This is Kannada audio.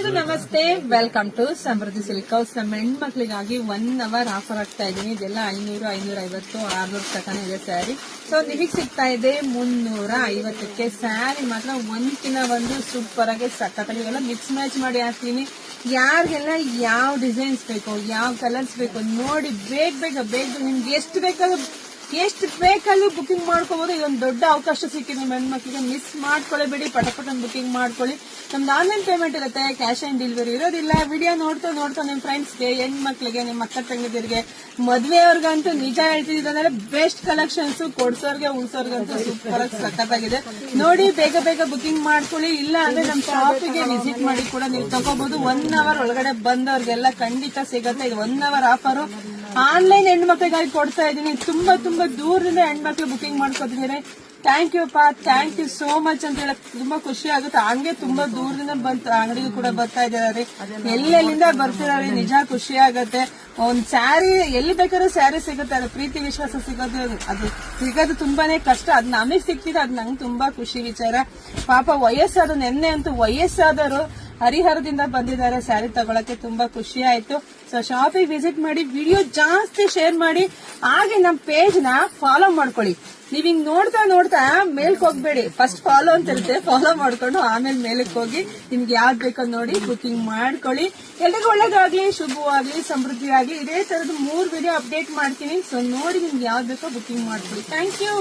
ಎಲ್ರಿಗೂ ನಮಸ್ತೆ, welcome to Samruddhi silk house. ನಮ್ಮ ಹೆಣ್ಮಕ್ಳಿಗಾಗಿ 1 ಅವರ್ ಆಫರ್ ಆಗ್ತಾ ಇದೀನಿ. ಇದೆಲ್ಲ 500, 550, 600 ತನಕ ಇದೆ ಸ್ಯಾರಿ. ಸೊ ನಿಮಗೆ ಸಿಗ್ತಾ ಇದೆ 350ಕ್ಕೆ. ಸ್ಯಾರಿ ಮಾತ್ರ ಒಂದ್ಕಿನ ಒಂದು ಸೂಪರ್ ಆಗಿ ಸಖತ್ತಾಗಿ ಇವೆಲ್ಲ ಮಿಕ್ಸ್ ಮ್ಯಾಚ್ ಮಾಡಿ ಹಾಕ್ತೀನಿ. ಯಾರಿಗೆಲ್ಲ ಯಾವ ಡಿಸೈನ್ಸ್ ಬೇಕು, ಯಾವ ಕಲರ್ಸ್ ಬೇಕು ನೋಡಿ ಬೇಗ ನಿಮ್ಗೆ ಎಷ್ಟು ಬೇಕಲ್ಲೂ ಬುಕಿಂಗ್ ಮಾಡ್ಕೋಬಹುದು. ಇದೊಂದು ದೊಡ್ಡ ಅವಕಾಶ ಸಿಕ್ಕಿದೆ ನಿಮ್ಮ ಹೆಣ್ಮಕ್ಳಿಗೆ. ಮಿಸ್ ಮಾಡ್ಕೊಳ್ಳೇಬೇಡಿ, ಪಟ ಬುಕಿಂಗ್ ಮಾಡ್ಕೊಳ್ಳಿ. ನಮ್ದು ಆನ್ಲೈನ್ ಪೇಮೆಂಟ್ ಇರುತ್ತೆ, ಕ್ಯಾಶ್ ಆನ್ ಡೆಲಿವರಿ ಇರೋದಿಲ್ಲ. ವಿಡಿಯೋ ನೋಡ್ತಾ ನಿಮ್ ಫ್ರೆಂಡ್ಸ್ಗೆ, ಹೆಣ್ಮಕ್ಳಿಗೆ, ನಿಮ್ಮ ಅಕ್ಕ ತಂಗಿದಿರಿಗೆ, ಮದ್ವೆಯವ್ರಿಗಂತೂ ನಿಜ ಹೇಳ್ತಿದ್ರೆ ಬೆಸ್ಟ್ ಕಲೆಕ್ಷನ್ಸ್. ಕೊಡ್ಸೋರ್ಗೆ ಉಳ್ಸೋರ್ಗಂತೂ ಸೂಪರ್ ಆಗಿ ಸಖತ್ತಾಗಿದೆ. ನೋಡಿ ಬೇಗ ಬುಕಿಂಗ್ ಮಾಡ್ಕೊಳ್ಳಿ. ಇಲ್ಲ ಅಂದ್ರೆ ನಮ್ ಶಾಪಿಗೆ ವಿಸಿಟ್ ಮಾಡಿ ಕೂಡ ನೀವು ತಗೋಬಹುದು. 1 ಅವರ್ ಒಳಗಡೆ ಬಂದವ್ರಿಗೆಲ್ಲ ಖಂಡಿತ ಸಿಗುತ್ತೆ. ಇದು 1 ಅವರ್ ಆಫರ್ ಆನ್ಲೈನ್ ಹೆಣ್ಮಕ್ಳಿಗಾಗಿ ಕೊಡ್ತಾ ಇದೀನಿ. ತುಂಬಾ ದೂರದಿಂದ ಹೆಣ್ಮಕ್ಳು ಬುಕಿಂಗ್ ಮಾಡ್ಕೊತಿದ್ದೀರಿ. ಥ್ಯಾಂಕ್ ಯು ಸೋ ಮಚ್ ಅಂತ ಹೇಳಕ್ ತುಂಬಾ ಖುಷಿ ಆಗುತ್ತೆ. ಹಂಗೆ ತುಂಬಾ ದೂರದಿಂದ ಬಂತ ಅಂಗಡಿಗೂ ಕೂಡ ಬರ್ತಾ ಇದ್ದಾರೆ, ಎಲ್ಲೆಲ್ಲಿಂದ ಬರ್ತಿದ್ದಾರೆ. ನಿಜ ಖುಷಿ ಆಗತ್ತೆ. ಒಂದ್ ಸ್ಯಾರಿ ಎಲ್ಲಿ ಬೇಕಾದ್ರೂ ಸ್ಯಾರಿ ಸಿಗುತ್ತೆ. ಅದು ಪ್ರೀತಿ ವಿಶ್ವಾಸ ಸಿಗೋದು ತುಂಬಾನೇ ಕಷ್ಟ. ಅದ್ ನಮಗ್ ಸಿಕ್ತಿದೆ, ಅದ್ ನಂಗೆ ತುಂಬಾ ಖುಷಿ ವಿಚಾರ. ಪಾಪ ನೆನ್ನೆ ಅಂತೂ ವಯಸ್ಸಾದವರು ಹರಿಹರದಿಂದ ಬಂದಿದ್ದಾರೆ ಸ್ಯಾರಿ ತಗೊಳಕ್ಕೆ. ತುಂಬಾ ಖುಷಿ ಆಯ್ತು. ಸೊ ಶಾಪಿಗೆ ವಿಸಿಟ್ ಮಾಡಿ, ವಿಡಿಯೋ ಜಾಸ್ತಿ ಶೇರ್ ಮಾಡಿ, ಹಾಗೆ ನಮ್ ಪೇಜ್ ನ ಫಾಲೋ ಮಾಡ್ಕೊಳ್ಳಿ. ನೀವ್ ಹಿಂಗ್ ನೋಡ್ತಾ ಮೇಲ್ಕ್ ಹೋಗ್ಬೇಡಿ. ಫಸ್ಟ್ ಫಾಲೋ ಅಂತ ಇರುತ್ತೆ, ಫಾಲೋ ಮಾಡ್ಕೊಂಡು ಆಮೇಲೆ ಮೇಲಕ್ಕೆ ಹೋಗಿ ನಿಮ್ಗೆ ಯಾವ್ದು ಬೇಕೋ ನೋಡಿ ಬುಕಿಂಗ್ ಮಾಡ್ಕೊಳ್ಳಿ. ಎಲ್ರಿಗೂ ಒಳ್ಳೇದಾಗ್ಲಿ, ಶುಭವಾಗ್ಲಿ, ಸಮೃದ್ಧಿ ಆಗ್ಲಿ. ಇದೇ ತರದ 3 ವಿಡಿಯೋ ಅಪ್ಡೇಟ್ ಮಾಡ್ತೀನಿ. ಸೊ ನೋಡಿ ನಿಮ್ಗೆ ಯಾವ್ದು ಬೇಕೋ ಬುಕಿಂಗ್ ಮಾಡ್ಕೊಳ್ಳಿ. Thank you.